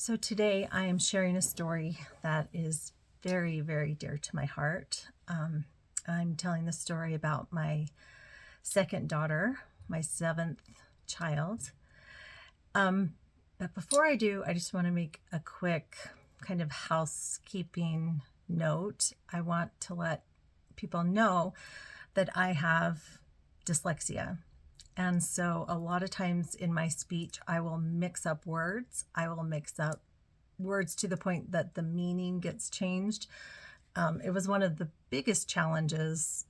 So today I am sharing a story that is very, very dear to my heart. I'm telling the story about my second daughter, my seventh child. But before I do, I just want to make a quick kind of housekeeping note. I want to let people know that I have dyslexia. And so a lot of times in my speech, I will mix up words. I will mix up words to the point that the meaning gets changed. It was one of the biggest challenges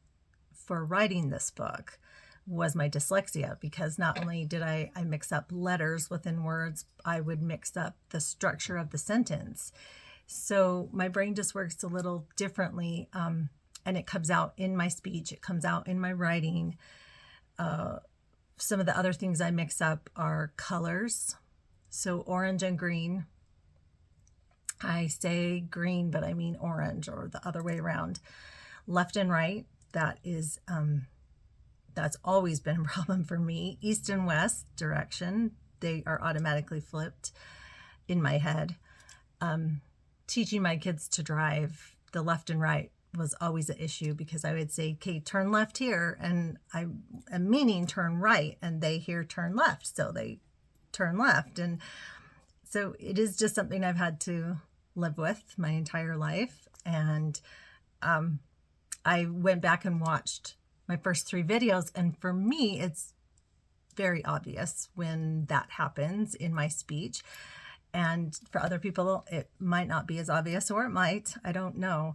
for writing this book was my dyslexia, because not only did I mix up letters within words, I would mix up the structure of the sentence. So my brain just works a little differently, and it comes out in my speech. It comes out in my writing. Some of the other things I mix up are colors. So orange and green. I say green, but I mean orange, or the other way around. Left and right, that's always been a problem for me. East and west direction, they are automatically flipped in my head. Teaching my kids to drive, the left and right was always an issue, because I would say, okay, turn left here, and I am meaning turn right, and they hear turn left, so they turn left. And so it is just something I've had to live with my entire life. And I went back and watched my first 3 videos, and for me, it's very obvious when that happens in my speech. And for other people, it might not be as obvious, or it might, I don't know.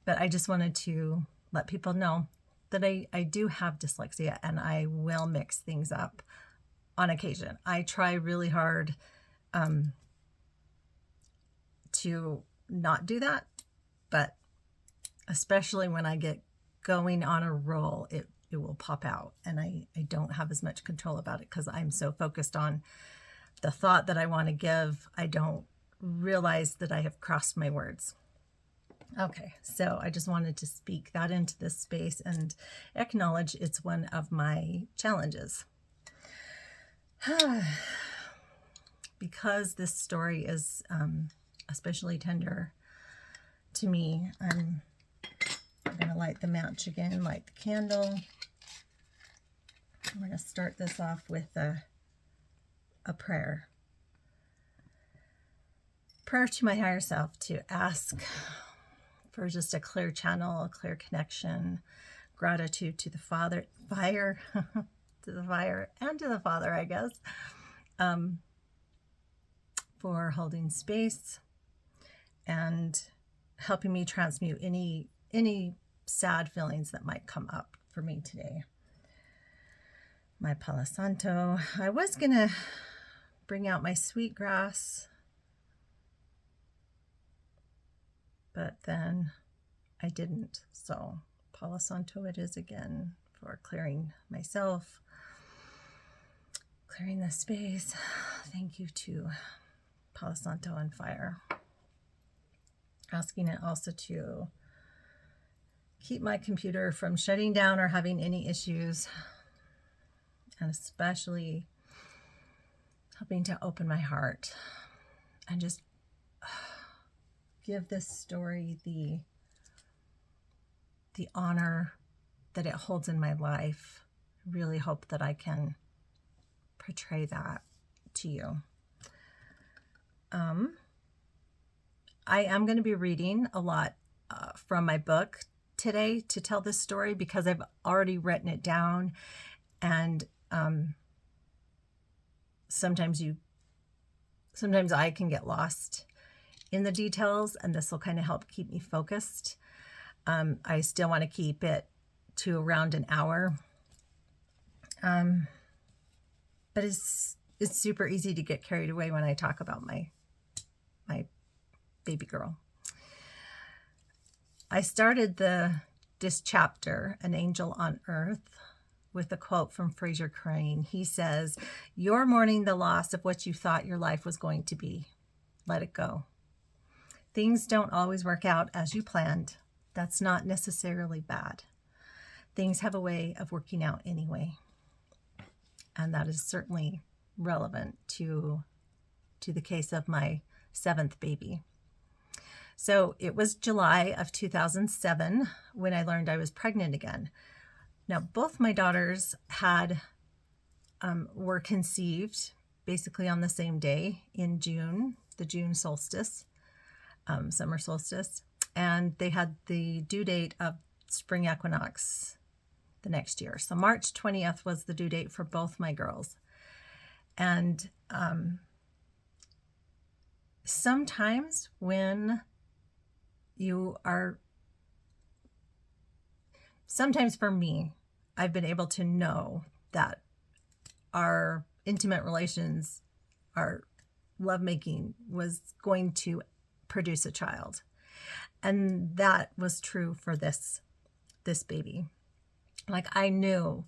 But I just wanted to let people know that I do have dyslexia, and I will mix things up on occasion. I try really hard to not do that, but especially when I get going on a roll, it will pop out, and I don't have as much control about it because I'm so focused on the thought that I want to give. I don't realize that I have crossed my words. Okay, so I just wanted to speak that into this space and acknowledge it's one of my challenges. Because this story is especially tender to me, I'm going to light the match again, light the candle. I'm going to start this off with a prayer. Prayer to my higher self, to ask for just a clear channel, a clear connection, gratitude to the Father, fire, to the fire, and to the Father, I guess, for holding space and helping me transmute any sad feelings that might come up for me today. My Palo Santo. I was gonna bring out my sweetgrass, but then I didn't. So Palo Santo it is again, for clearing myself, clearing the space. Thank you to Palo Santo and fire. Asking it also to keep my computer from shutting down or having any issues, and especially helping to open my heart and just give this story the honor that it holds in my life. I really hope that I can portray that to you. I am going to be reading a lot from my book today to tell this story, because I've already written it down, and sometimes I can get lost in the details, and this will kind of help keep me focused. I still want to keep it to around an hour, but it's super easy to get carried away when I talk about my baby girl. I started this chapter, An Angel on Earth, with a quote from Fraser Crane. He says, "You're mourning the loss of what you thought your life was going to be. Let it go. Things don't always work out as you planned. That's not necessarily bad. Things have a way of working out anyway." And that is certainly relevant to the case of my seventh baby. So it was July of 2007 when I learned I was pregnant again. Now, both my daughters were conceived basically on the same day in June, the June solstice, summer solstice, and they had the due date of spring equinox the next year. So March 20th was the due date for both my girls. And sometimes when sometimes for me, I've been able to know that our intimate relations, our lovemaking was going to produce a child. And that was true for this baby. Like, I knew.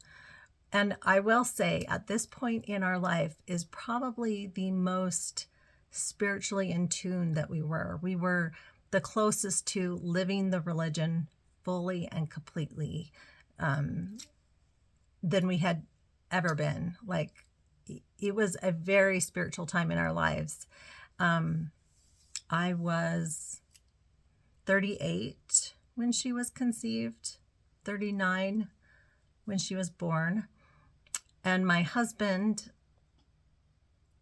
And I will say, at this point in our life is probably the most spiritually in tune that we were. We were the closest to living the religion fully and completely than we had ever been. Like, it was a very spiritual time in our lives. I was 38 when she was conceived, 39 when she was born. And my husband,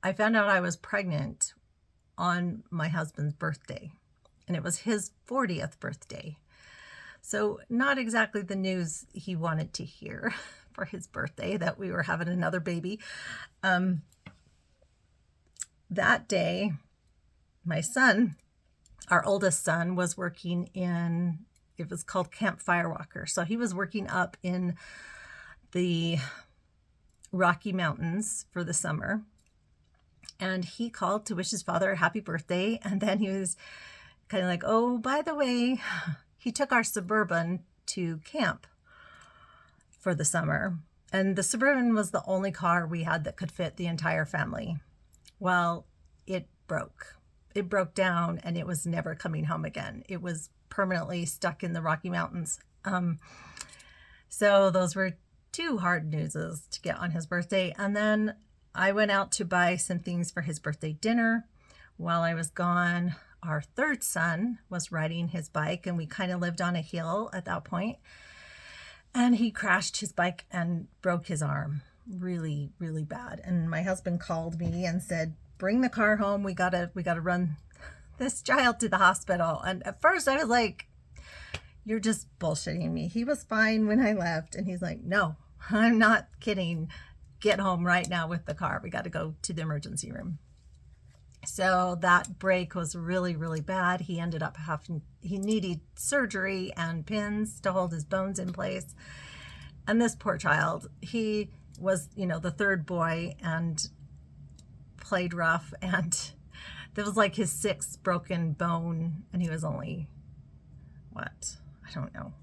I found out I was pregnant on my husband's birthday, and it was his 40th birthday. So not exactly the news he wanted to hear for his birthday, that we were having another baby. That day, my son, our oldest son, was working it was called Camp Firewalker. So he was working up in the Rocky Mountains for the summer. And he called to wish his father a happy birthday. And then he was kind of like, oh, by the way, he took our Suburban to camp for the summer. And the Suburban was the only car we had that could fit the entire family. Well, it broke. It broke down, and it was never coming home again. It was permanently stuck in the Rocky Mountains. So those were two hard newses to get on his birthday. And then I went out to buy some things for his birthday dinner. While I was gone, our third son was riding his bike, and we kind of lived on a hill at that point. And he crashed his bike and broke his arm really, really bad. And my husband called me and said, bring the car home. We gotta run this child to the hospital. And at first I was like, you're just bullshitting me. He was fine when I left. And he's like, no, I'm not kidding. Get home right now with the car. We got to go to the emergency room. So that break was really, really bad. He ended up he needed surgery and pins to hold his bones in place. And this poor child, he was, the third boy and played rough. And that was like his sixth broken bone. And he was only, I don't know.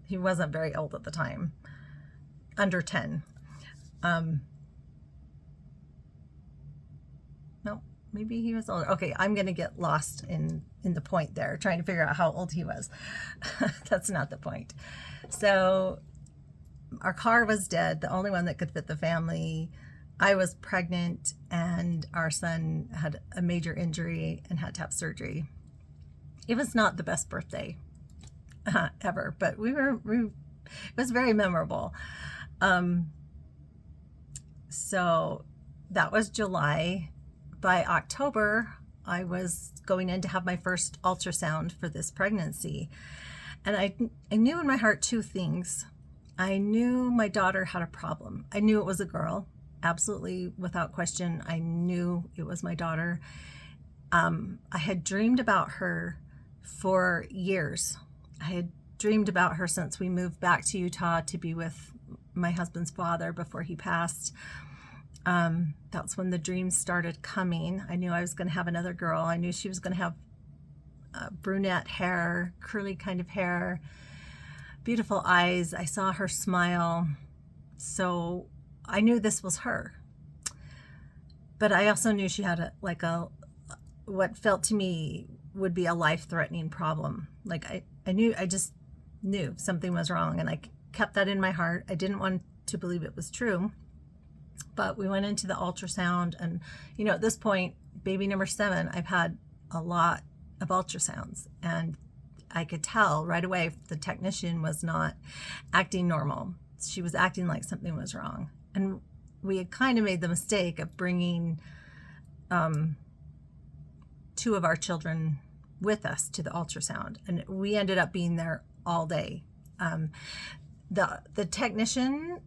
He wasn't very old at the time, under 10. No, maybe he was older. Okay, I'm going to get lost in the point there, trying to figure out how old he was. That's not the point. So our car was dead, the only one that could fit the family. I was pregnant, and our son had a major injury and had to have surgery. It was not the best birthday ever, but it was very memorable. So that was July. By October, I was going in to have my first ultrasound for this pregnancy. And I knew in my heart two things. I knew my daughter had a problem. I knew it was a girl, absolutely without question. I knew it was my daughter. I had dreamed about her for years. I had dreamed about her since we moved back to Utah to be with my husband's father before he passed. That's when the dreams started coming. I knew I was going to have another girl. I knew she was going to have brunette hair, curly kind of hair, beautiful eyes. I saw her smile. So I knew this was her. But I also knew she had what felt to me would be a life-threatening problem. Like I just knew something was wrong, and I kept that in my heart. I didn't want to believe it was true. But we went into the ultrasound, and at this point, baby number 7, I've had a lot of ultrasounds, and I could tell right away the technician was not acting normal. She was acting like something was wrong. And we had kind of made the mistake of bringing 2 of our children with us to the ultrasound, and we ended up being there all day. The technician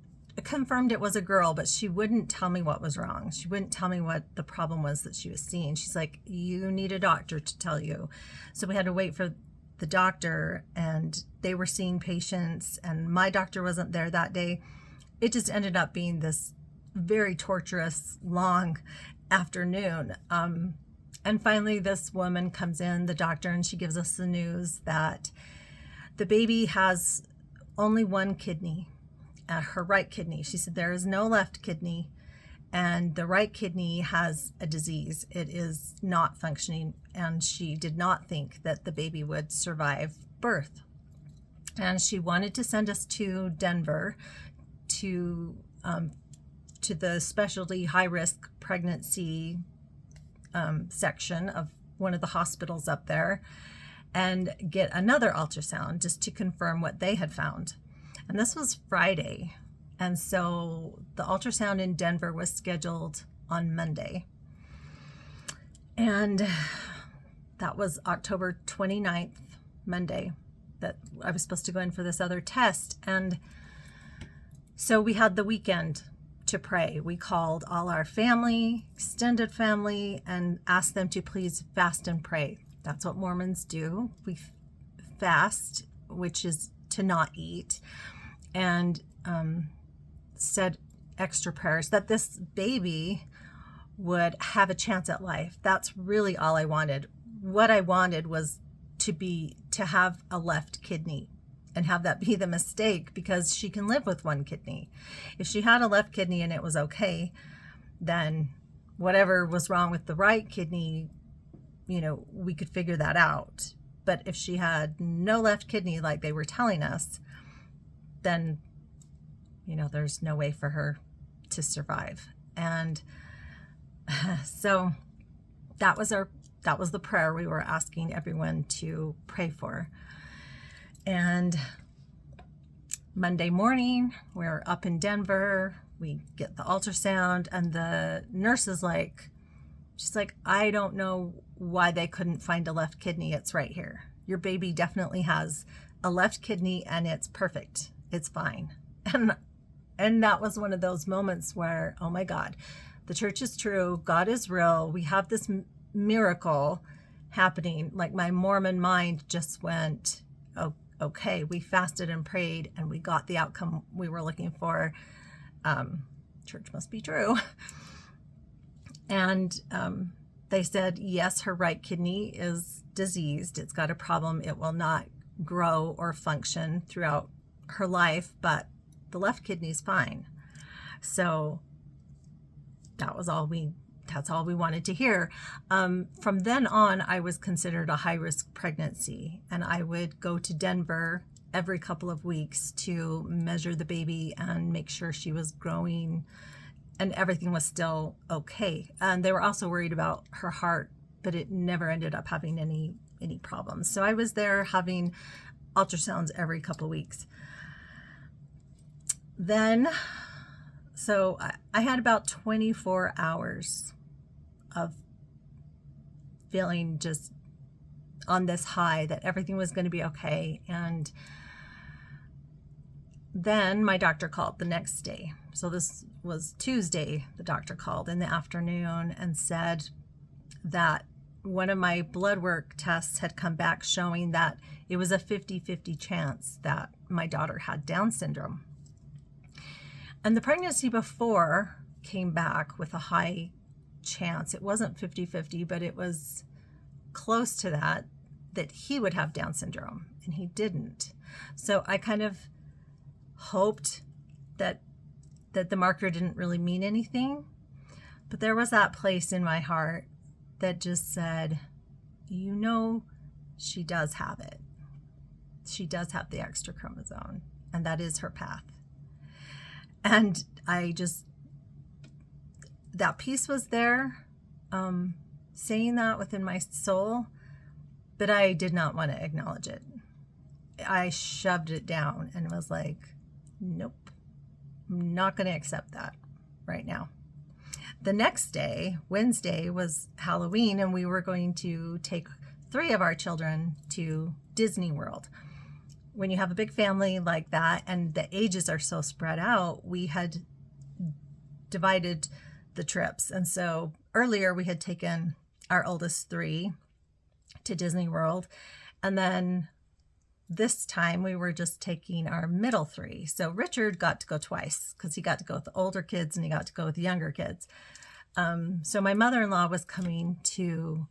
confirmed it was a girl, but she wouldn't tell me what was wrong. She wouldn't tell me what the problem was that she was seeing. She's like, you need a doctor to tell you. So we had to wait for the doctor, and they were seeing patients, and my doctor wasn't there that day. It just ended up being this very torturous, long afternoon. And finally, this woman comes in, the doctor, and she gives us the news that the baby has only one kidney, her right kidney. She said there is no left kidney, and the right kidney has a disease. It is not functioning, and she did not think that the baby would survive birth. And she wanted to send us to Denver to the specialty high-risk pregnancy section of one of the hospitals up there and get another ultrasound just to confirm what they had found. And this was Friday. And so the ultrasound in Denver was scheduled on Monday. And that was October 29th, Monday, that I was supposed to go in for this other test. And so we had the weekend to pray. We called all our family, extended family, and asked them to please fast and pray. That's what Mormons do. We fast, which is to not eat, and said extra prayers that this baby would have a chance at life. That's really all I wanted. What I wanted was to have a left kidney and have that be the mistake, because she can live with one kidney. If she had a left kidney and it was okay, then whatever was wrong with the right kidney, we could figure that out. But if she had no left kidney, like they were telling us, then, there's no way for her to survive. And so that was the prayer we were asking everyone to pray for. And Monday morning, we're up in Denver. We get the ultrasound, and the nurse is she's like, I don't know why they couldn't find a left kidney. It's right here. Your baby definitely has a left kidney, and it's perfect. It's fine. And that was one of those moments where, oh my God, the church is true. God is real. We have this miracle happening. Like, my Mormon mind just went, oh, okay, we fasted and prayed, and we got the outcome we were looking for. Church must be true. And they said, yes, her right kidney is diseased. It's got a problem. It will not grow or function throughout her life, but the left kidney's fine. So that's all we wanted to hear. From then on, I was considered a high-risk pregnancy, and I would go to Denver every couple of weeks to measure the baby and make sure she was growing and everything was still okay. And they were also worried about her heart, but it never ended up having any problems. So I was there having ultrasounds every couple of weeks. Then, so I had about 24 hours of feeling just on this high that everything was going to be okay. And then my doctor called the next day. So this was Tuesday. The doctor called in the afternoon and said that one of my blood work tests had come back showing that it was a 50-50 chance that my daughter had Down syndrome. And the pregnancy before came back with a high chance. It wasn't 50-50, but it was close to that he would have Down syndrome, and he didn't. So I kind of hoped that the marker didn't really mean anything, but there was that place in my heart that just said, she does have it. She does have the extra chromosome, and that is her path. And that piece was there, saying that within my soul, but I did not want to acknowledge it. I shoved it down and was like, nope, I'm not going to accept that right now. The next day, Wednesday, was Halloween, and we were going to take 3 of our children to Disney World. When you have a big family like that and the ages are so spread out, we had divided the trips. And so earlier we had taken our oldest 3 to Disney World, and then this time we were just taking our middle 3. So Richard got to go twice because he got to go with the older kids and he got to go with the younger kids. So my mother-in-law was coming to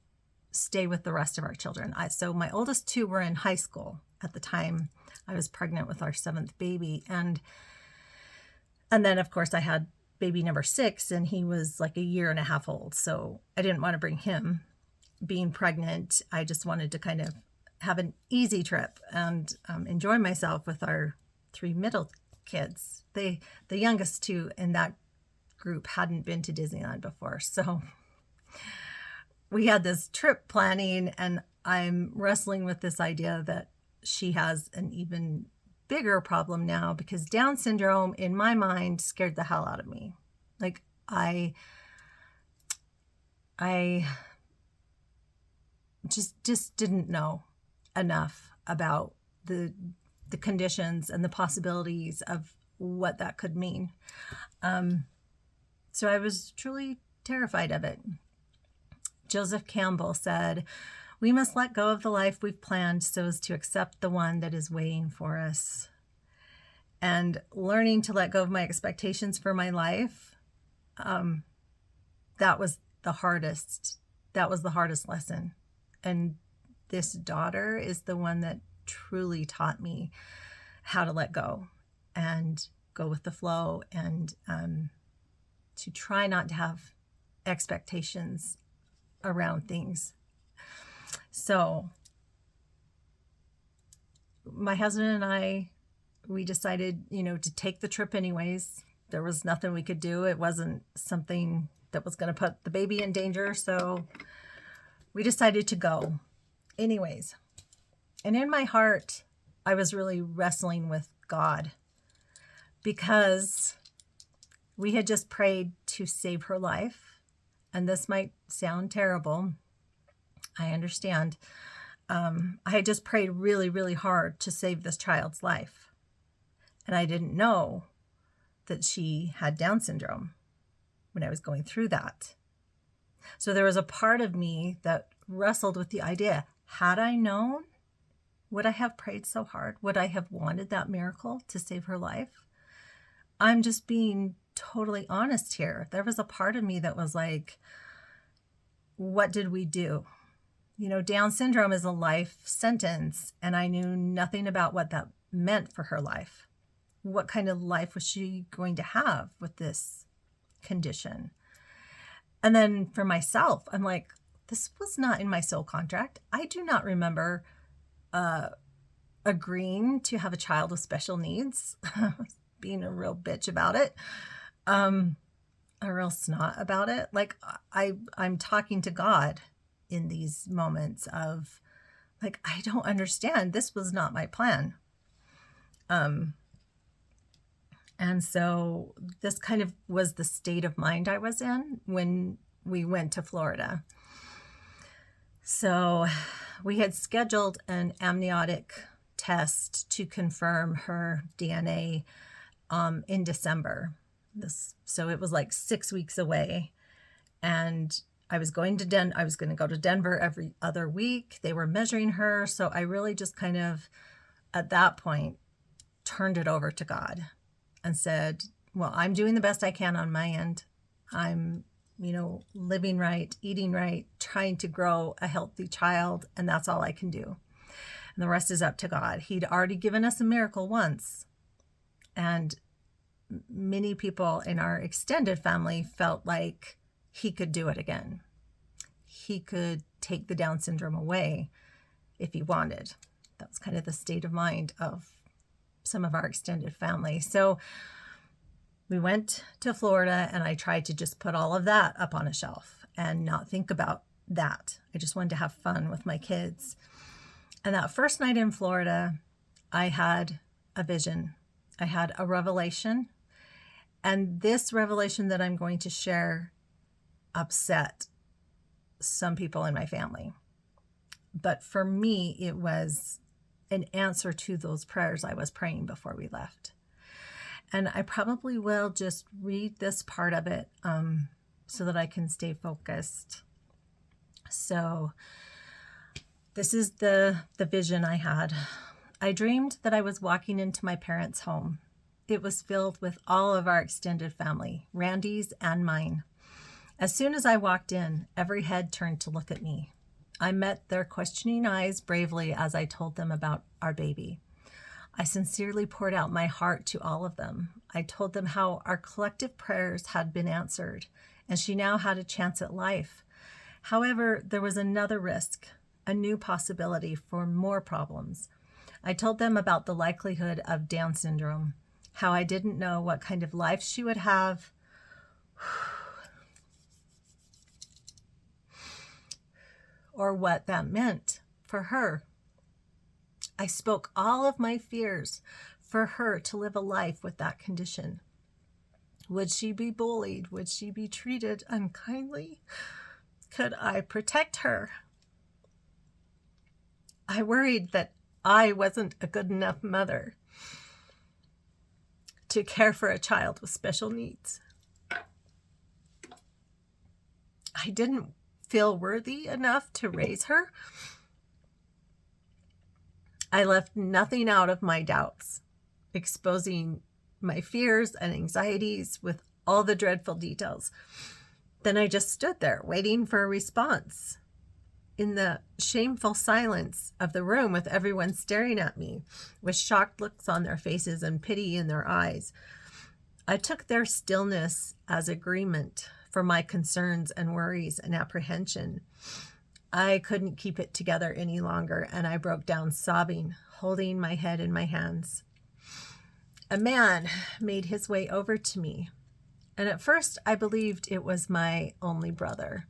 stay with the rest of our children. So my oldest 2 were in high school at the time I was pregnant with our 7th baby. And then of course I had baby number 6, and he was like a year and a half old. So I didn't want to bring him. Being pregnant, I just wanted to kind of have an easy trip and enjoy myself with our 3 middle kids. The youngest 2 in that group hadn't been to Disneyland before. So we had this trip planning, and I'm wrestling with this idea that she has an even bigger problem now because Down syndrome in my mind scared the hell out of me. Like I just didn't know enough about the conditions and the possibilities of what that could mean. So I was truly terrified of it. Joseph Campbell said, "We must let go of the life we've planned so as to accept the one that is waiting for us." And learning to let go of my expectations for my life, that was the hardest. That was the hardest lesson. And this daughter is the one that truly taught me how to let go and go with the flow, and to try not to have expectations around things. So my husband and I, we decided, to take the trip anyways. There was nothing we could do. It wasn't something that was going to put the baby in danger. So we decided to go anyways. And in my heart, I was really wrestling with God because we had just prayed to save her life. And this might sound terrible. I understand. I had just prayed really, really hard to save this child's life. And I didn't know that she had Down syndrome when I was going through that. So there was a part of me that wrestled with the idea, had I known, would I have prayed so hard? Would I have wanted that miracle to save her life? I'm just being totally honest here. There was a part of me that was like, what did we do? Down syndrome is a life sentence, and I knew nothing about what that meant for her life. What kind of life was she going to have with this condition? And then for myself, I'm like, this was not in my soul contract. I do not remember agreeing to have a child with special needs, being a real bitch about it, a real snot about it. Like I'm talking to God in these moments of like, I don't understand. This was not my plan. And so this kind of was the state of mind I was in when we went to Florida. So we had scheduled an amniotic test to confirm her DNA in December. So it was like 6 weeks away. And I was going to go to Denver every other week. They were measuring her. So I really just kind of, at that point, turned it over to God and said, well, I'm doing the best I can on my end. I'm, living right, eating right, trying to grow a healthy child, and that's all I can do. And the rest is up to God. He'd already given us a miracle once, and many people in our extended family felt like he could do it again. He could take the Down syndrome away if he wanted. That was kind of the state of mind of some of our extended family. So we went to Florida, and I tried to just put all of that up on a shelf and not think about that. I just wanted to have fun with my kids. And that first night in Florida, I had a vision. I had a revelation. And this revelation that I'm going to share upset some people in my family. But for me, it was an answer to those prayers I was praying before we left. And I probably will just read this part of it so that I can stay focused. So this is the vision I had. I dreamed that I was walking into my parents' home. It was filled with all of our extended family, Randy's and mine. As soon as I walked in, every head turned to look at me. I met their questioning eyes bravely as I told them about our baby. I sincerely poured out my heart to all of them. I told them how our collective prayers had been answered, and she now had a chance at life. However, there was another risk, a new possibility for more problems. I told them about the likelihood of Down syndrome, how I didn't know what kind of life she would have, or what that meant for her. I spoke all of my fears for her to live a life with that condition. Would she be bullied? Would she be treated unkindly? Could I protect her? I worried that I wasn't a good enough mother to care for a child with special needs. I didn't feel worthy enough to raise her. I left nothing out of my doubts, exposing my fears and anxieties with all the dreadful details. Then I just stood there waiting for a response in the shameful silence of the room, with everyone staring at me with shocked looks on their faces and pity in their eyes. I took their stillness as agreement for my concerns and worries and apprehension. I couldn't keep it together any longer, and I broke down sobbing, holding my head in my hands. A man made his way over to me, and at first I believed it was my only brother.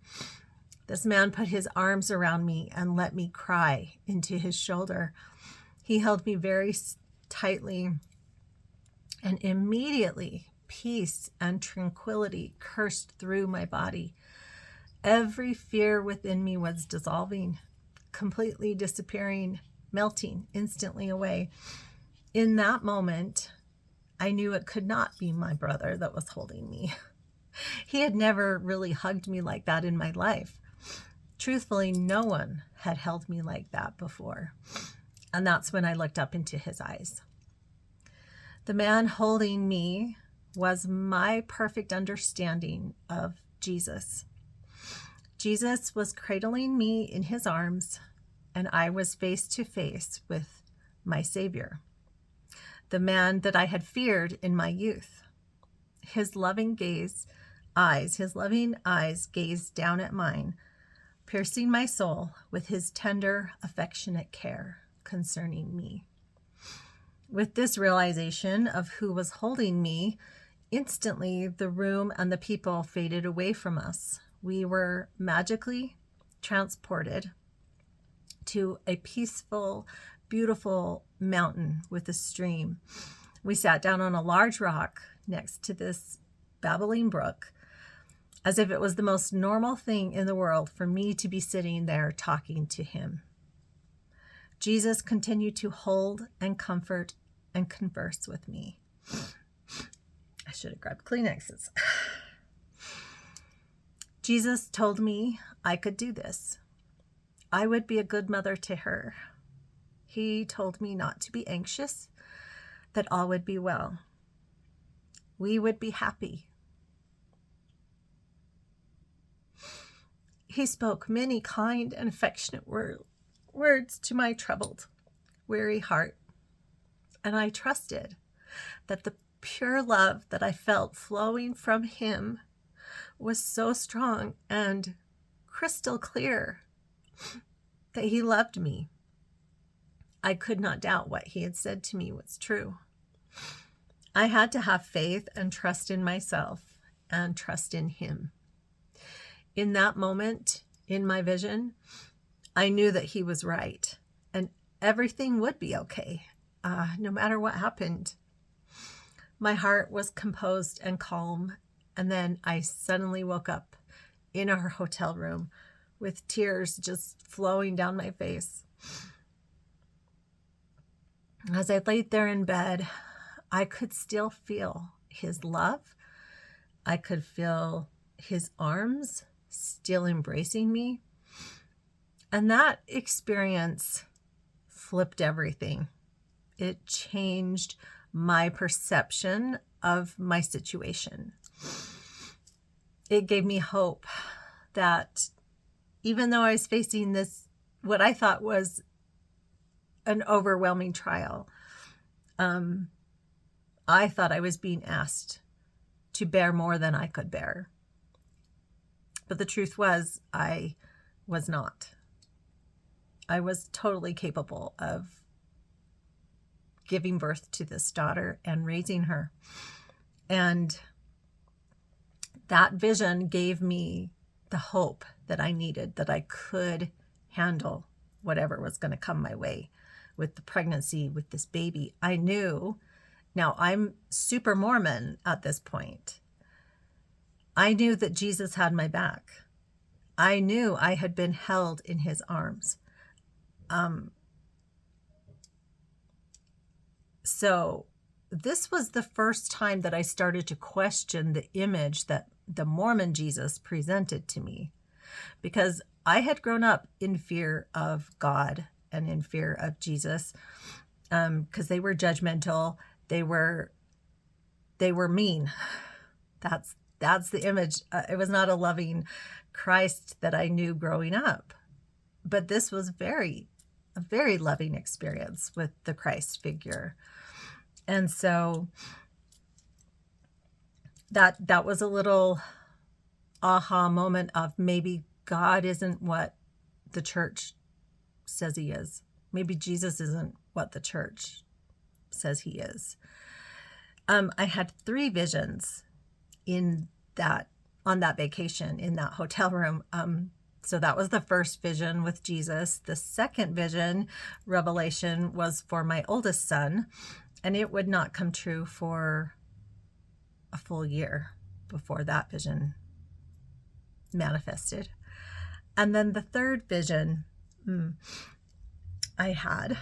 This man put his arms around me and let me cry into his shoulder. He held me very tightly, and immediately peace and tranquility coursed through my body. Every fear within me was dissolving, completely disappearing, melting instantly away. In that moment, I knew it could not be my brother that was holding me. He had never really hugged me like that in my life. Truthfully, no one had held me like that before. And that's when I looked up into his eyes. The man holding me was my perfect understanding of Jesus. Jesus was cradling me in his arms, and I was face to face with my Savior, the man that I had feared in my youth. His loving eyes gazed down at mine, piercing my soul with his tender, affectionate care concerning me. With this realization of who was holding me, instantly the room and the people faded away from us. We were magically transported to a peaceful, beautiful mountain with a stream. We sat down on a large rock next to this babbling brook, as if it was the most normal thing in the world for me to be sitting there talking to him. Jesus continued to hold and comfort and converse with me. I should have grabbed Kleenexes. Jesus told me I could do this. I would be a good mother to her. He told me not to be anxious, that all would be well. We would be happy. He spoke many kind and affectionate words to my troubled, weary heart, and I trusted that the pure love that I felt flowing from him was so strong and crystal clear that he loved me. I could not doubt what he had said to me was true. I had to have faith and trust in myself and trust in him. In that moment, in my vision, I knew that he was right and everything would be okay, no matter what happened. My heart was composed and calm, and then I suddenly woke up in our hotel room with tears just flowing down my face. As I laid there in bed, I could still feel his love. I could feel his arms still embracing me. And that experience flipped everything. It changed my perception of my situation. It gave me hope that even though I was facing this, what I thought was an overwhelming trial, I thought I was being asked to bear more than I could bear. But the truth was, I was not. I was totally capable of giving birth to this daughter and raising her. And that vision gave me the hope that I needed, that I could handle whatever was going to come my way with the pregnancy, with this baby. I knew, now I'm super Mormon at this point. I knew that Jesus had my back. I knew I had been held in his arms. So this was the first time that I started to question the image that the Mormon Jesus presented to me, because I had grown up in fear of God and in fear of Jesus, because they were judgmental. They were mean. That's the image. It was not a loving Christ that I knew growing up, but this was a very loving experience with the Christ figure. And so that was a little aha moment of maybe God isn't what the church says he is. Maybe Jesus isn't what the church says he is. I had 3 visions on that vacation in that hotel room. So that was the first vision with Jesus. The second vision, revelation, was for my oldest son, and it would not come true for a full year before that vision manifested. And then the third vision I had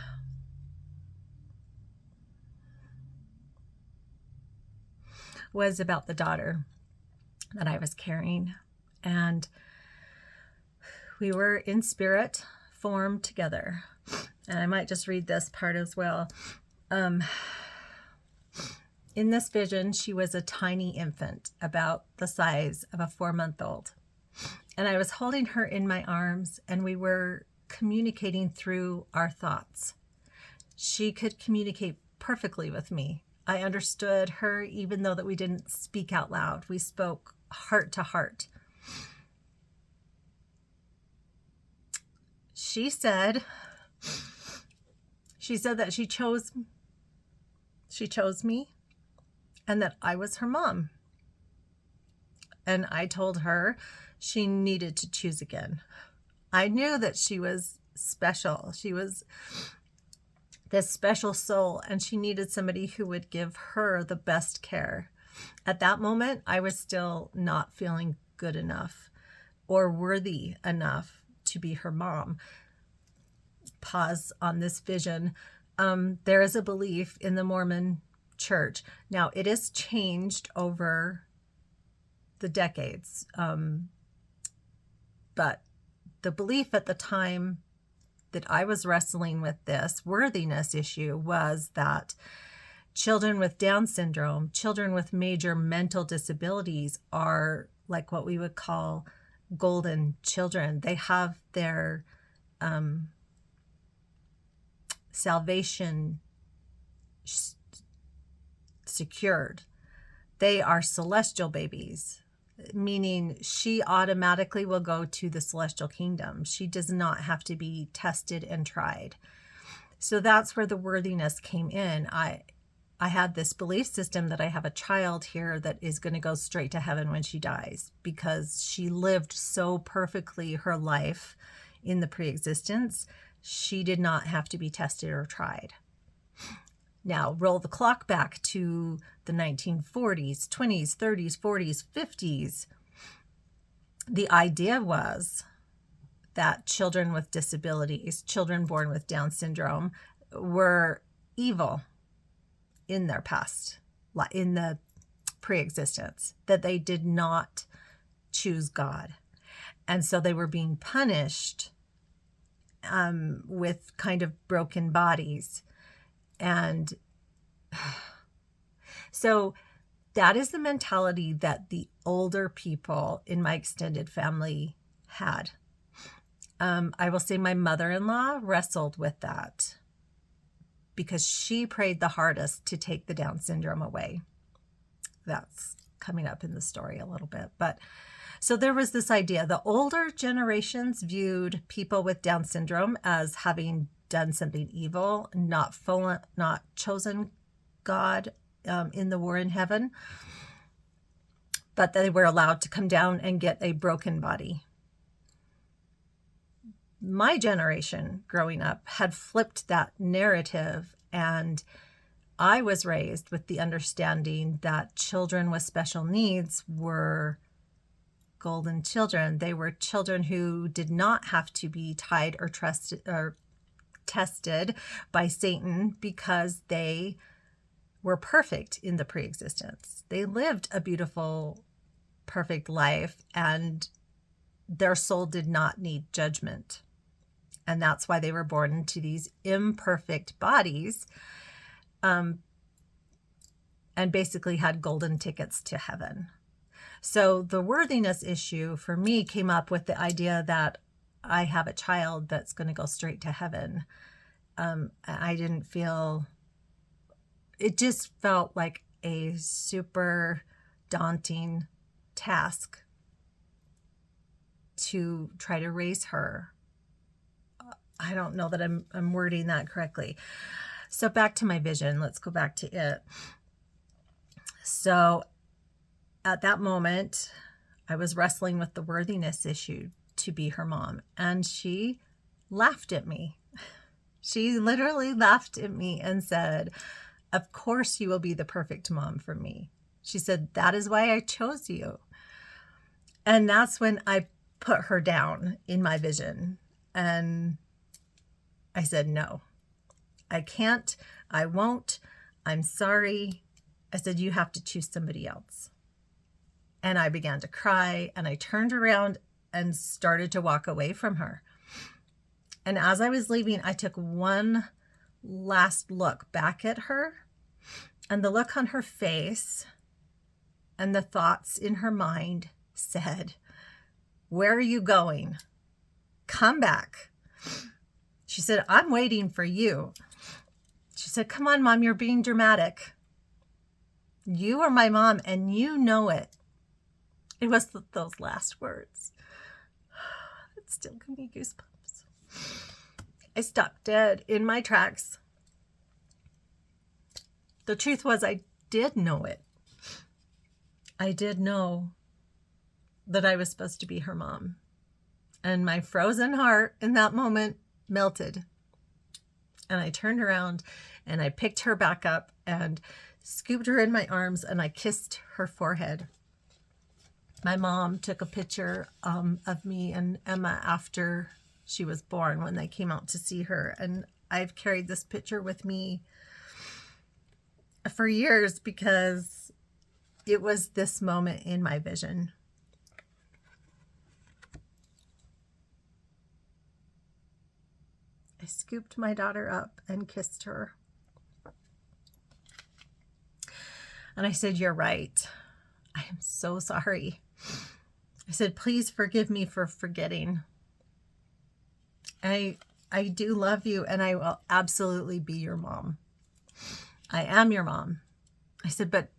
was about the daughter that I was carrying. And we were in spirit form together. And I might just read this part as well. In this vision, she was a tiny infant, about the size of a 4-month-old. And I was holding her in my arms, and we were communicating through our thoughts. She could communicate perfectly with me. I understood her, even though that we didn't speak out loud. We spoke heart to heart. She said that she chose me, and that I was her mom. And I told her she needed to choose again. I knew that she was special. She was this special soul, and she needed somebody who would give her the best care. At that moment, I was still not feeling good enough or worthy enough to be her mom. Pause on this vision. There is a belief in the Mormon church. Now, it has changed over the decades, but the belief at the time that I was wrestling with this worthiness issue was that children with Down syndrome, children with major mental disabilities, are like what we would call golden children. They have their salvation secured. They are celestial babies, meaning she automatically will go to the celestial kingdom. She does not have to be tested and tried. So that's where the worthiness came in. I had this belief system that I have a child here that is going to go straight to heaven when she dies because she lived so perfectly her life in the pre-existence. She did not have to be tested or tried. Now, roll the clock back to the 1940s, 20s, 30s, 40s, 50s. The idea was that children with disabilities, children born with Down syndrome, were evil in their past, in the pre-existence, that they did not choose God. And so they were being punished with kind of broken bodies. And so that is the mentality that the older people in my extended family had. I will say my mother-in-law wrestled with that because she prayed the hardest to take the Down syndrome away. That's coming up in the story a little bit. But so there was this idea. The older generations viewed people with Down syndrome as having done something evil, not chosen God in the war in heaven, but they were allowed to come down and get a broken body. My generation growing up had flipped that narrative, and I was raised with the understanding that children with special needs were golden children. They were children who did not have to be tied or tested by Satan because they were perfect in the pre-existence. They lived a beautiful, perfect life, and their soul did not need judgment. And that's why they were born into these imperfect bodies, and basically had golden tickets to heaven. So the worthiness issue for me came up with the idea that I have a child that's going to go straight to heaven. I didn't feel, it just felt like a super daunting task to try to raise her. I don't know that I'm wording that correctly. So back to my vision. Let's go back to it. So at that moment, I was wrestling with the worthiness issue to be her mom, and she laughed at me. She literally laughed at me and said, "Of course you will be the perfect mom for me." She said, "That is why I chose you." And that's when I put her down in my vision. And I said, "No, I can't. I won't. I'm sorry." I said, "You have to choose somebody else." And I began to cry, and I turned around and started to walk away from her. And as I was leaving, I took one last look back at her, and the look on her face and the thoughts in her mind said, "Where are you going? Come back." She said, "I'm waiting for you." She said, "Come on, Mom, you're being dramatic. You are my mom, and you know it." It was those last words. It still gives me goosebumps. I stopped dead in my tracks. The truth was, I did know it. I did know that I was supposed to be her mom. And my frozen heart in that moment melted. And I turned around and I picked her back up and scooped her in my arms, and I kissed her forehead. My mom took a picture of me and Emma after she was born when they came out to see her. And I've carried this picture with me for years because it was this moment in my vision. I scooped my daughter up and kissed her. And I said, "You're right. I am so sorry." I said, "Please forgive me for forgetting. I do love you, and I will absolutely be your mom. I am your mom." I said, but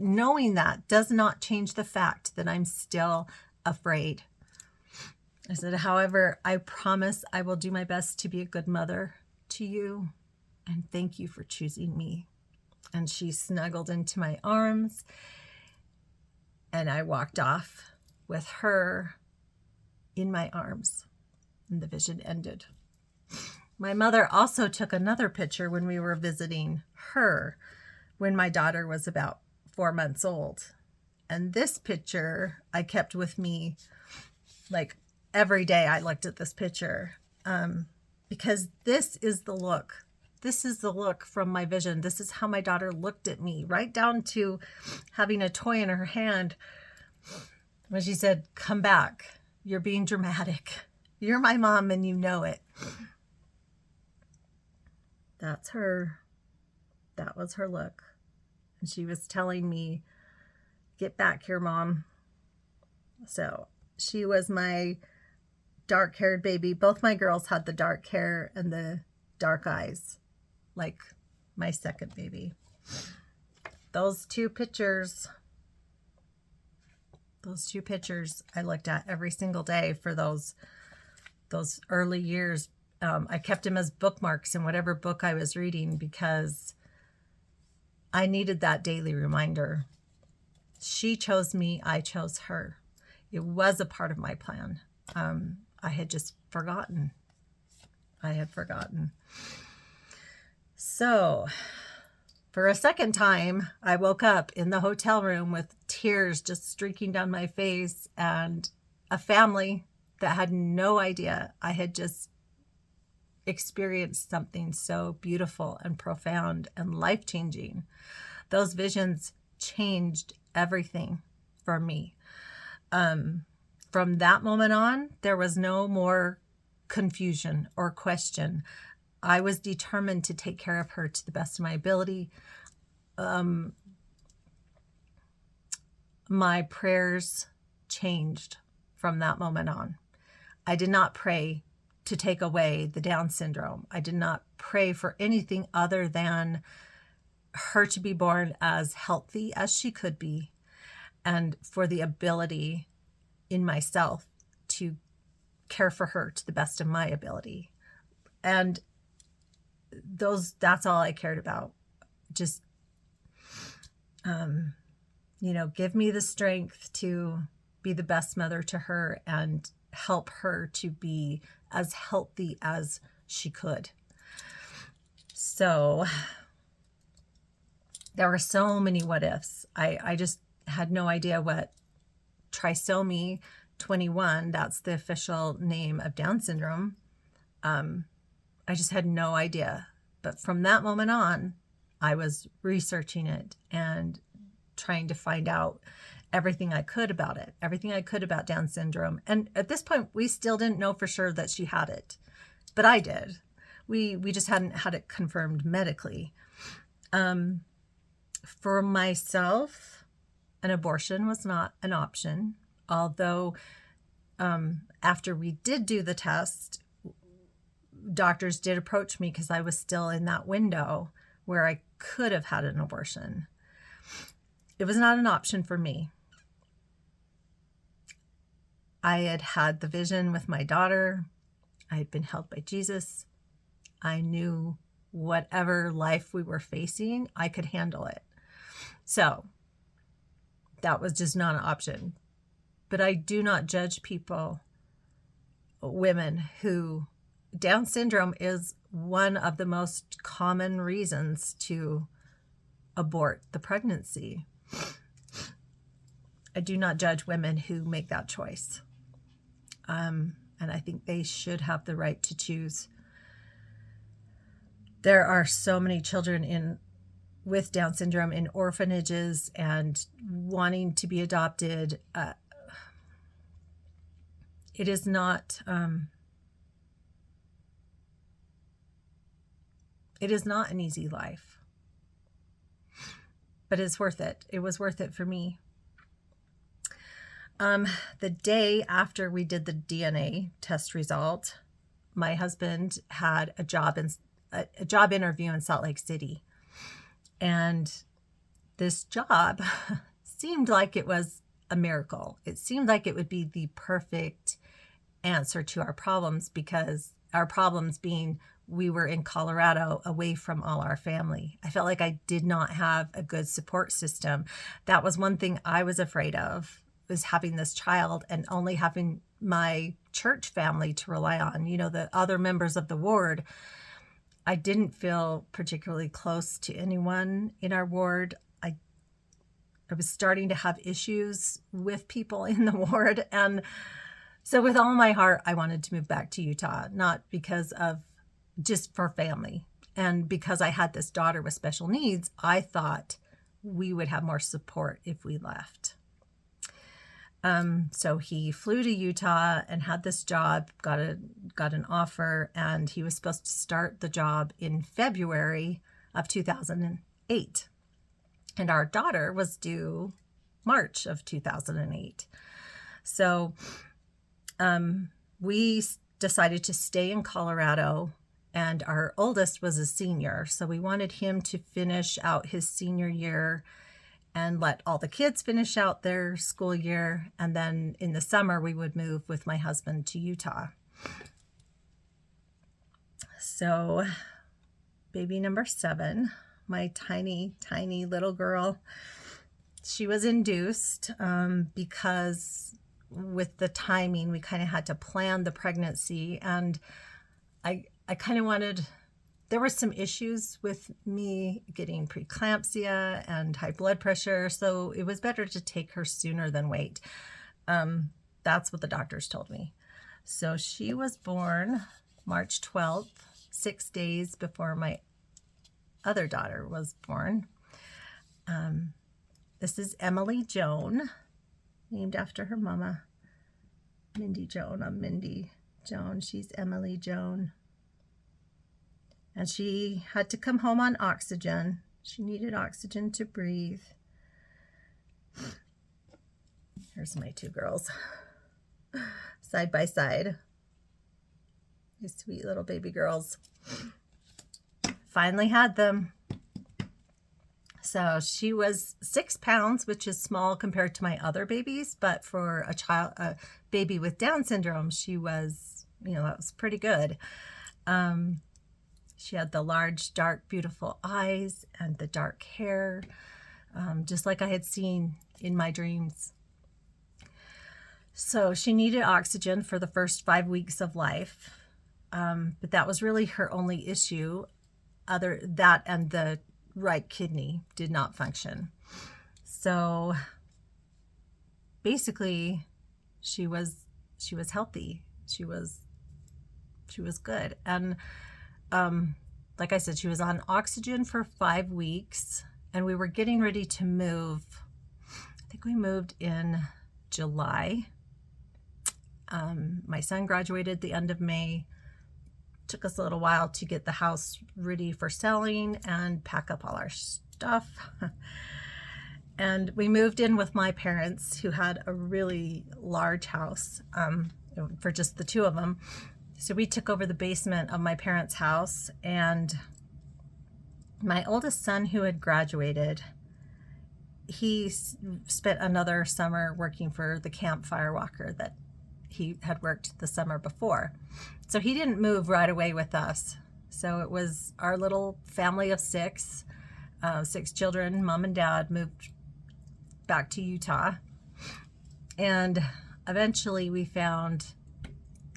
knowing that does not change the fact that I'm still afraid. I said, "However, I promise I will do my best to be a good mother to you, and thank you for choosing me." And she snuggled into my arms, and I walked off with her in my arms, and the vision ended. My mother also took another picture when we were visiting her when my daughter was about 4 months old. And this picture I kept with me, like every day I looked at this picture, because this is the look. This is the look from my vision. This is how my daughter looked at me, right down to having a toy in her hand when she said, "Come back. You're being dramatic. You're my mom and you know it." That's her. That was her look. And she was telling me, "Get back here, Mom." So she was my dark-haired baby. Both my girls had the dark hair and the dark eyes, like my second baby. Those two pictures I looked at every single day for those early years. I kept them as bookmarks in whatever book I was reading because I needed that daily reminder. She chose me, I chose her. It was a part of my plan. I had just forgotten. So, for a second time, I woke up in the hotel room with tears just streaking down my face, and a family that had no idea I had just experienced something so beautiful and profound and life-changing. Those visions changed everything for me. From that moment on, there was no more confusion or question. I was determined to take care of her to the best of my ability. My prayers changed from that moment on. I did not pray to take away the Down syndrome. I did not pray for anything other than her to be born as healthy as she could be, and for the ability in myself to care for her to the best of my ability. And that's all I cared about. Just, give me the strength to be the best mother to her and help her to be as healthy as she could. So there were so many what ifs. I just had no idea what trisomy 21, that's the official name of Down syndrome. I just had no idea. But from that moment on, I was researching it and trying to find out everything I could about it, everything I could about Down syndrome. And at this point, we still didn't know for sure that she had it, but I did. We just hadn't had it confirmed medically. For myself, an abortion was not an option, although after we did do the test, doctors did approach me because I was still in that window where I could have had an abortion. It was not an option for me. I had had the vision with my daughter. I had been held by Jesus. I knew whatever life we were facing, I could handle it. So that was just not an option. But I do not judge people, women who, Down syndrome is one of the most common reasons to abort the pregnancy. I do not judge women who make that choice. And I think they should have the right to choose. There are so many children with Down syndrome in orphanages and wanting to be adopted. It is not an easy life, but it's worth it. It was worth it for me. The day after we did the DNA test result, my husband had a job interview in Salt Lake City. And this job seemed like it was a miracle. It seemed like it would be the perfect answer to our problems, because our problems being we were in Colorado away from all our family. I felt like I did not have a good support system. That was one thing I was afraid of, was having this child and only having my church family to rely on, the other members of the ward. I didn't feel particularly close to anyone in our ward. I was starting to have issues with people in the ward. And so with all my heart, I wanted to move back to Utah, not because of just for family. And because I had this daughter with special needs, I thought we would have more support if we left. So he flew to Utah and had this job, got an offer, and he was supposed to start the job in February of 2008. And our daughter was due March of 2008. So we decided to stay in Colorado, and our oldest was a senior. So we wanted him to finish out his senior year and let all the kids finish out their school year. And then in the summer, we would move with my husband to Utah. So baby number 7, my tiny, tiny little girl, she was induced because with the timing, we kind of had to plan the pregnancy. And I kind of wanted, there were some issues with me getting preeclampsia and high blood pressure. So it was better to take her sooner than wait. That's what the doctors told me. So she was born March 12th, 6 days before my other daughter was born. This is Emily Joan, named after her mama, Mindy Joan. I'm Mindy Joan. She's Emily Joan. And she had to come home on oxygen. She needed oxygen to breathe. Here's my 2 girls, side by side. These sweet little baby girls. Finally had them. So she was 6 pounds, which is small compared to my other babies, but for a baby with Down syndrome, she was, that was pretty good. She had the large, dark, beautiful eyes and the dark hair, just like I had seen in my dreams. So she needed oxygen for the first 5 weeks of life, but that was really her only issue. That and the right kidney did not function. So basically, she was healthy. She was good. And like I said, she was on oxygen for 5 weeks, and we were getting ready to move. I think we moved in July. My son graduated the end of May. Took us a little while to get the house ready for selling and pack up all our stuff. And we moved in with my parents, who had a really large house for just the 2 of them. So we took over the basement of my parents' house, and my oldest son, who had graduated, he spent another summer working for the Camp Fire Walker that he had worked the summer before. So he didn't move right away with us. So it was our little family of 6 children. Mom and Dad moved back to Utah. And eventually we found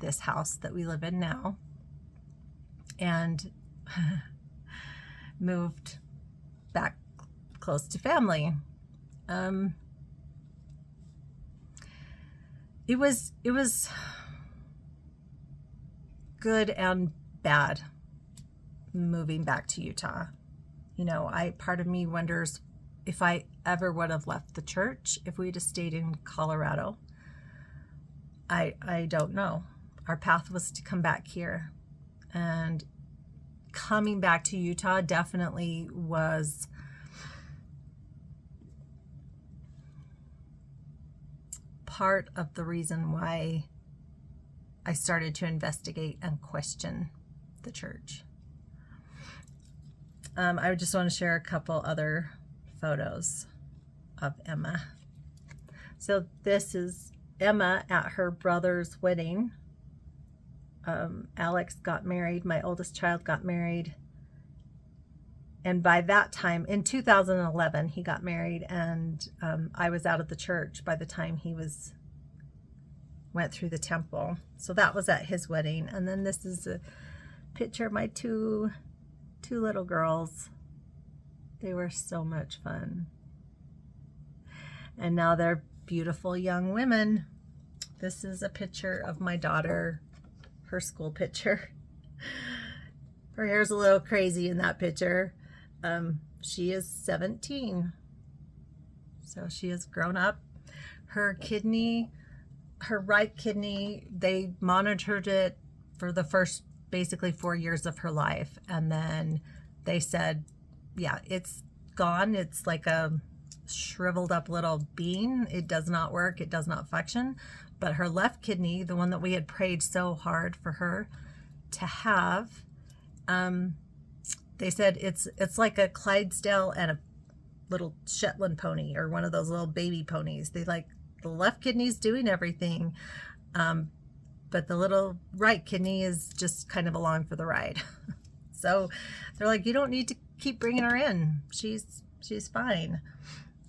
this house that we live in now and moved back close to family. It was good and bad moving back to Utah. Part of me wonders if I ever would have left the church if we'd have stayed in Colorado. I don't know. Our path was to come back here, and coming back to Utah definitely was part of the reason why I started to investigate and question the church. I just want to share a couple other photos of Emma. So this is Emma at her brother's wedding. Alex got married. My oldest child got married. And by that time, in 2011, he got married, and I was out of the church by the time he went through the temple. So that was at his wedding. And then this is a picture of my two little girls. They were so much fun. And now they're beautiful young women. This is a picture of my daughter, her school picture. Her hair's a little crazy in that picture. She is 17. So she has grown up. Her right kidney, they monitored it for the first basically 4 years of her life. And then they said, yeah, it's gone. It's like a shriveled up little bean. It does not work. It does not function. But her left kidney, the one that we had prayed so hard for her to have, they said it's like a Clydesdale and a little Shetland pony, or one of those little baby ponies. They like, the left kidney's doing everything, but the little right kidney is just kind of along for the ride. So they're like, you don't need to keep bringing her in. She's fine.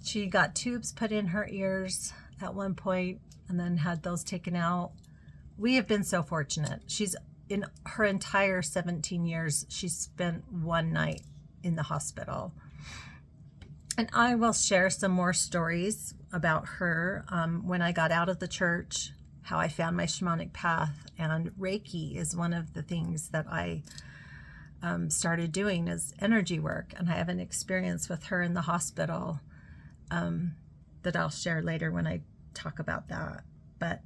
She got tubes put in her ears at one point and then had those taken out. We have been so fortunate. She's, in her entire 17 years, she spent one night in the hospital. And I will share some more stories about her when I got out of the church, how I found my shamanic path. And Reiki is one of the things that I started doing as energy work. And I have an experience with her in the hospital that I'll share later when I talk about that. But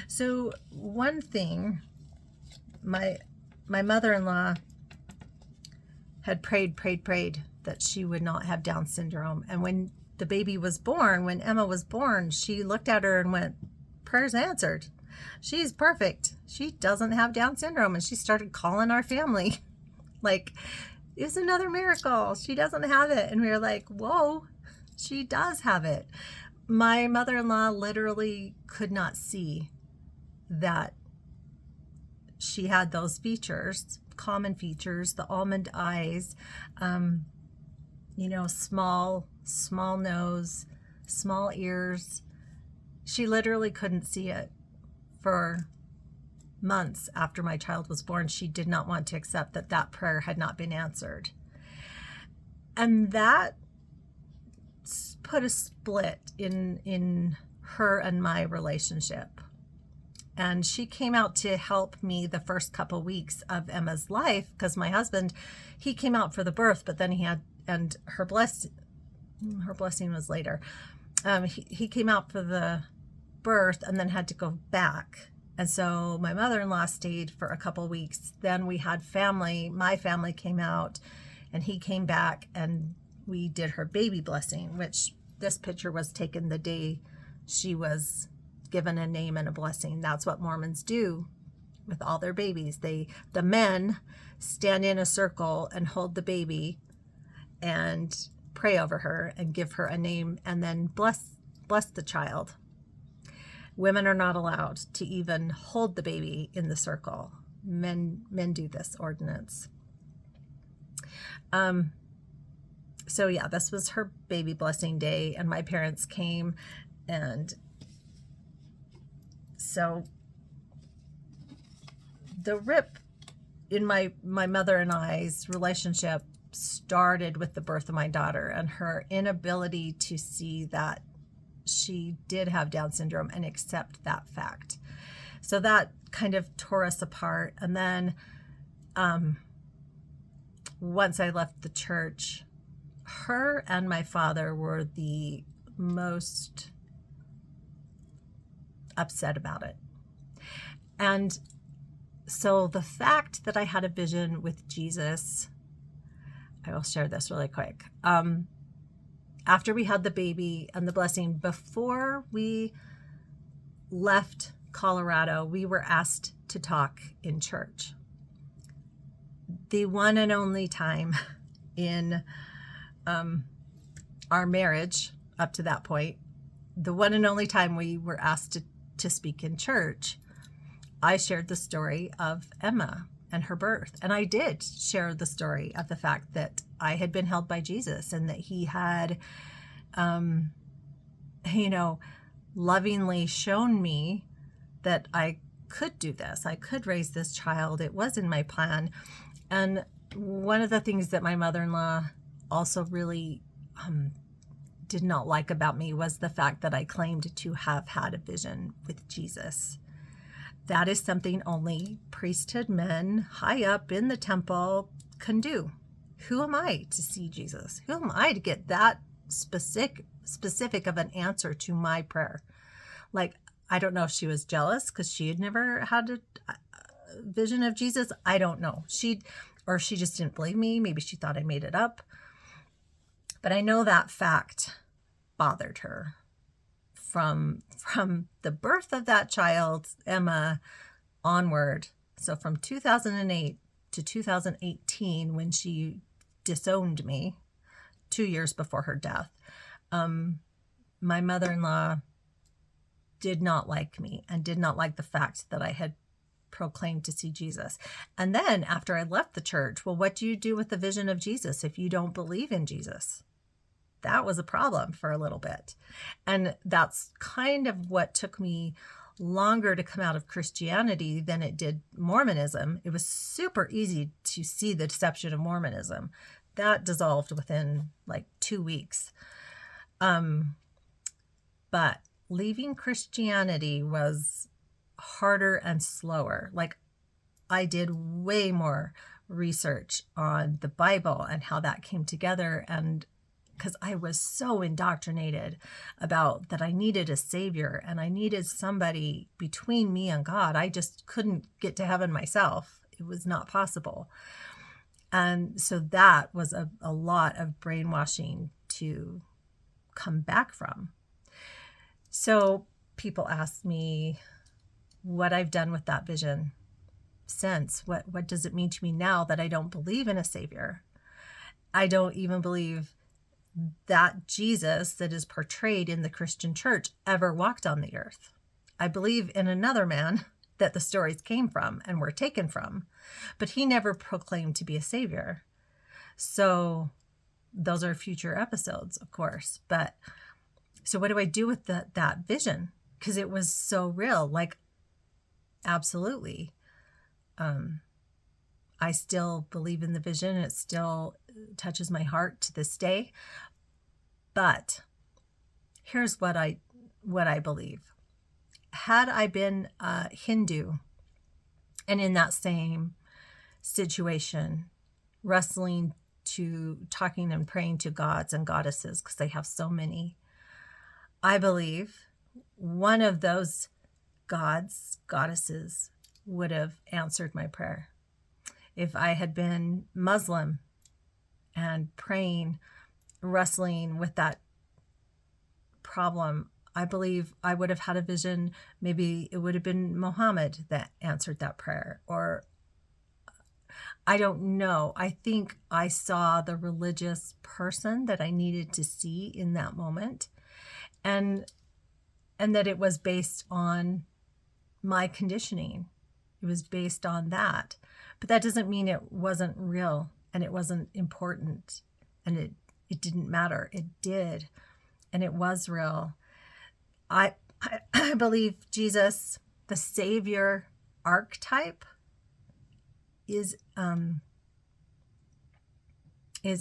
so one thing, my mother-in-law had prayed that she would not have Down syndrome. And when the baby was born, when Emma was born, she looked at her and went, prayers answered. She's perfect. She doesn't have Down syndrome. And she started calling our family like, it's another miracle. She doesn't have it. And we were like, whoa, she does have it. My mother-in-law literally could not see that she had those features, common features, the almond eyes, small nose, small ears. She literally couldn't see it for months after my child was born. She did not want to accept that prayer had not been answered. And that put a split in her and my relationship. And she came out to help me the first couple weeks of Emma's life, because my husband, he came out for the birth, but then her blessing was later. He came out for the birth and then had to go back. And so my mother-in-law stayed for a couple weeks. Then we had my family came out, and he came back, and we did her baby blessing, which this picture was taken the day she was given a name and a blessing. That's what Mormons do with all their babies. The men stand in a circle and hold the baby and pray over her and give her a name and then bless the child. Women are not allowed to even hold the baby in the circle. Men do this ordinance. So yeah, this was her baby blessing day, and my parents came, and so the rip in my mother and I's relationship started with the birth of my daughter and her inability to see that she did have Down syndrome and accept that fact. So that kind of tore us apart. And then once I left the church, her and my father were the most upset about it. And so the fact that I had a vision with Jesus, I will share this really quick. After we had the baby and the blessing, before we left Colorado, we were asked to talk in church. The one and only time in our marriage up to that point, the one and only time we were asked to speak in church. I shared the story of Emma and her birth. And I did share the story of the fact that I had been held by Jesus and that he had, lovingly shown me that I could do this. I could raise this child. It was in my plan. And one of the things that my mother-in-law also really did not like about me was the fact that I claimed to have had a vision with Jesus. That is something only priesthood men high up in the temple can do. Who am I to see Jesus? Who am I to get that specific of an answer to my prayer? Like, I don't know if she was jealous because she had never had a vision of Jesus. I don't know. She just didn't believe me. Maybe she thought I made it up. But I know that fact bothered her from the birth of that child, Emma, onward. So from 2008 to 2018, when she disowned me, 2 years before her death, my mother-in-law did not like me and did not like the fact that I had proclaimed to see Jesus. And then after I left the church, well, what do you do with the vision of Jesus if you don't believe in Jesus? That was a problem for a little bit. And that's kind of what took me longer to come out of Christianity than it did Mormonism. It was super easy to see the deception of Mormonism. That dissolved within like 2 weeks. But leaving Christianity was harder and slower. Like, I did way more research on the Bible and how that came together, and because I was so indoctrinated about that I needed a savior and I needed somebody between me and God. I just couldn't get to heaven myself. It was not possible. And so that was a lot of brainwashing to come back from. So people ask me what I've done with that vision since. What does it mean to me now that I don't believe in a savior? I don't even believe that Jesus that is portrayed in the Christian church ever walked on the earth. I believe in another man that the stories came from and were taken from, but he never proclaimed to be a savior. So those are future episodes, of course. But so what do I do with that vision? Because it was so real. Like, absolutely. I still believe in the vision. It still touches my heart to this day. But here's what I believe. Had I been a Hindu and in that same situation, wrestling to talking and praying to gods and goddesses, because they have so many, I believe one of those goddesses would have answered my prayer. If I had been Muslim and praying, wrestling with that problem, I believe I would have had a vision. Maybe it would have been Muhammad that answered that prayer, or I don't know. I think I saw the religious person that I needed to see in that moment, and that it was based on my conditioning. It was based on that. But that doesn't mean it wasn't real and it wasn't important and it didn't matter. It did, and it was real. I believe Jesus, the Savior archetype, is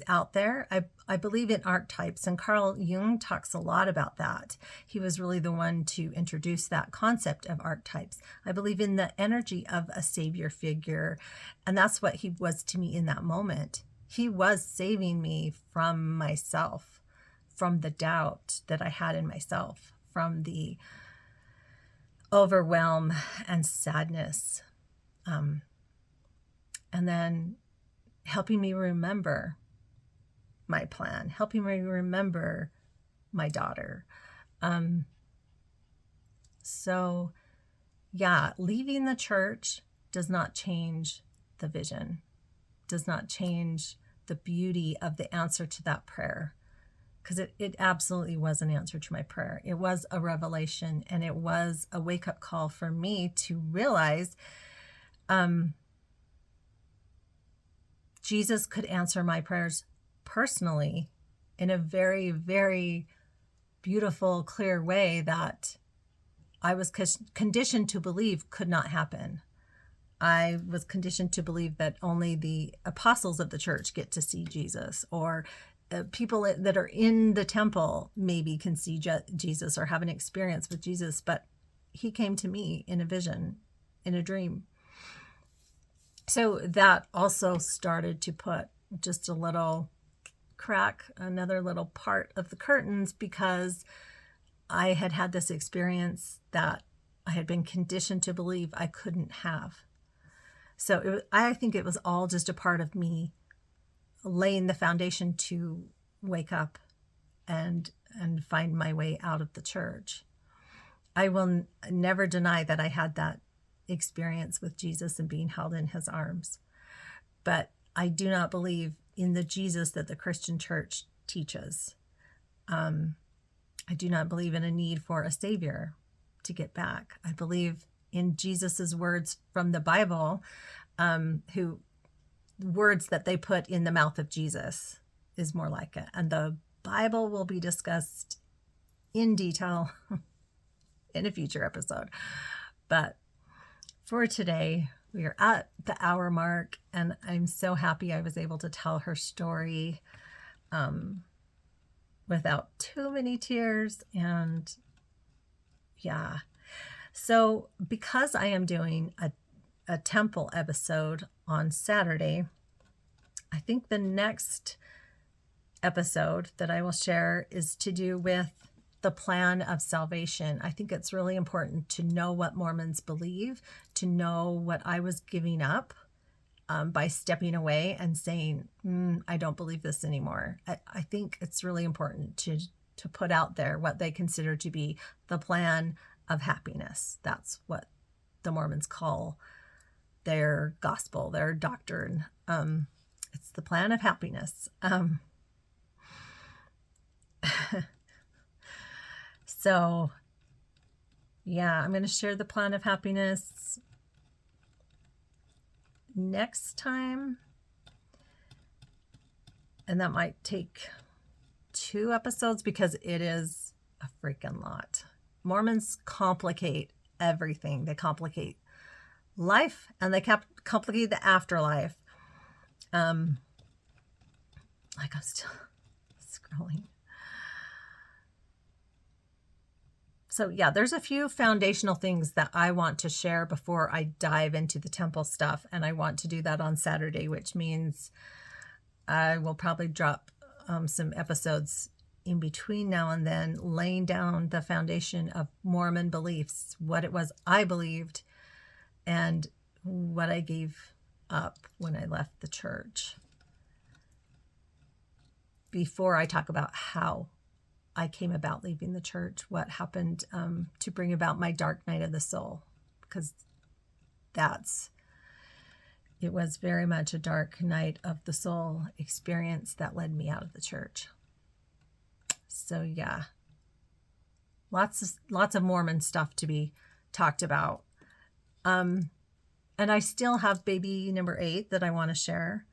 out there. I believe in archetypes, and Carl Jung talks a lot about that. He was really the one to introduce that concept of archetypes. I believe in the energy of a savior figure, and that's what he was to me in that moment. He was saving me from myself, from the doubt that I had in myself, from the overwhelm and sadness, and then helping me remember my plan, helping me remember my daughter. So yeah, leaving the church does not change the vision, does not change the beauty of the answer to that prayer, because it absolutely was an answer to my prayer. It was a revelation, and it was a wake-up call for me to realize Jesus could answer my prayers personally in a very, very beautiful, clear way that I was conditioned to believe could not happen. I was conditioned to believe that only the apostles of the church get to see Jesus, or people that are in the temple maybe can see Jesus or have an experience with Jesus, but he came to me in a vision, in a dream. So that also started to put just a little crack, another little part of the curtains, because I had had this experience that I had been conditioned to believe I couldn't have. So I think it was all just a part of me laying the foundation to wake up and find my way out of the church. I will never deny that I had that experience with Jesus and being held in his arms. But I do not believe in the Jesus that the Christian church teaches. I do not believe in a need for a savior to get back. I believe in Jesus's words from the Bible, words that they put in the mouth of Jesus is more like it. And the Bible will be discussed in detail in a future episode. But for today, we are at the hour mark, and I'm so happy I was able to tell her story without too many tears. And yeah, so because I am doing a temple episode on Saturday, I think the next episode that I will share is to do with the plan of salvation. I think it's really important to know what Mormons believe, to know what I was giving up by stepping away and saying, I don't believe this anymore. I think it's really important to put out there what they consider to be the plan of happiness. That's what the Mormons call their gospel, their doctrine. It's the plan of happiness. So, yeah, I'm going to share the plan of happiness next time. And that might take 2 episodes because it is a freaking lot. Mormons complicate everything. They complicate life, and they complicate the afterlife. Like, I'm still scrolling. So yeah, there's a few foundational things that I want to share before I dive into the temple stuff. And I want to do that on Saturday, which means I will probably drop some episodes in between now and then, laying down the foundation of Mormon beliefs, what it was I believed, and what I gave up when I left the church, before I talk about how I came about leaving the church, what happened to bring about my dark night of the soul, because it was very much a dark night of the soul experience that led me out of the church. So yeah, lots of Mormon stuff to be talked about. And I still have baby number 8 that I want to share.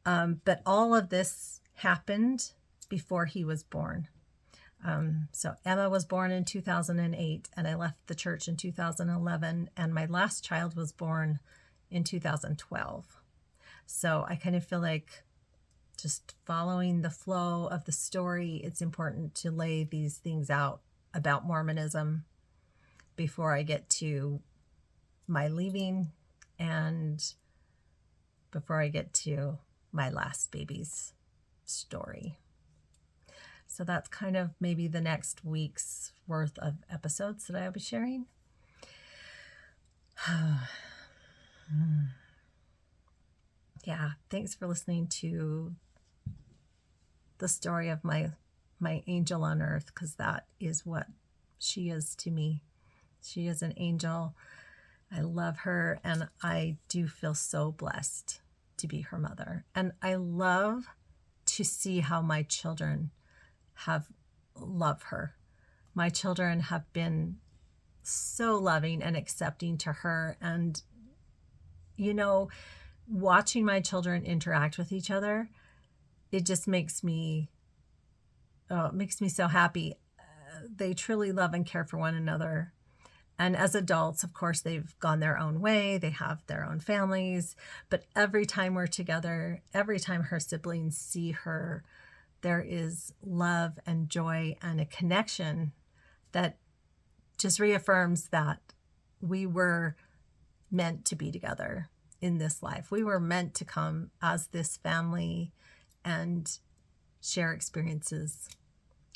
But all of this happened before he was born. So Emma was born in 2008, and I left the church in 2011, and my last child was born in 2012. So I kind of feel like, just following the flow of the story, it's important to lay these things out about Mormonism before I get to my leaving and before I get to my last baby's story. So that's kind of maybe the next week's worth of episodes that I'll be sharing. Yeah, thanks for listening to the story of my angel on earth, because that is what she is to me. She is an angel. I love her, and I do feel so blessed to be her mother. And I love to see how my children love her. My children have been so loving and accepting to her. And, you know, watching my children interact with each other, it just makes me, oh, it makes me so happy. They truly love and care for one another. And as adults, of course, they've gone their own way. They have their own families. But every time we're together, every time her siblings see her, there is love and joy and a connection that just reaffirms that we were meant to be together in this life. We were meant to come as this family and share experiences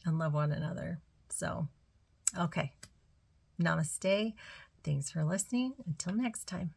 and love one another. So, okay. Namaste. Thanks for listening. Until next time.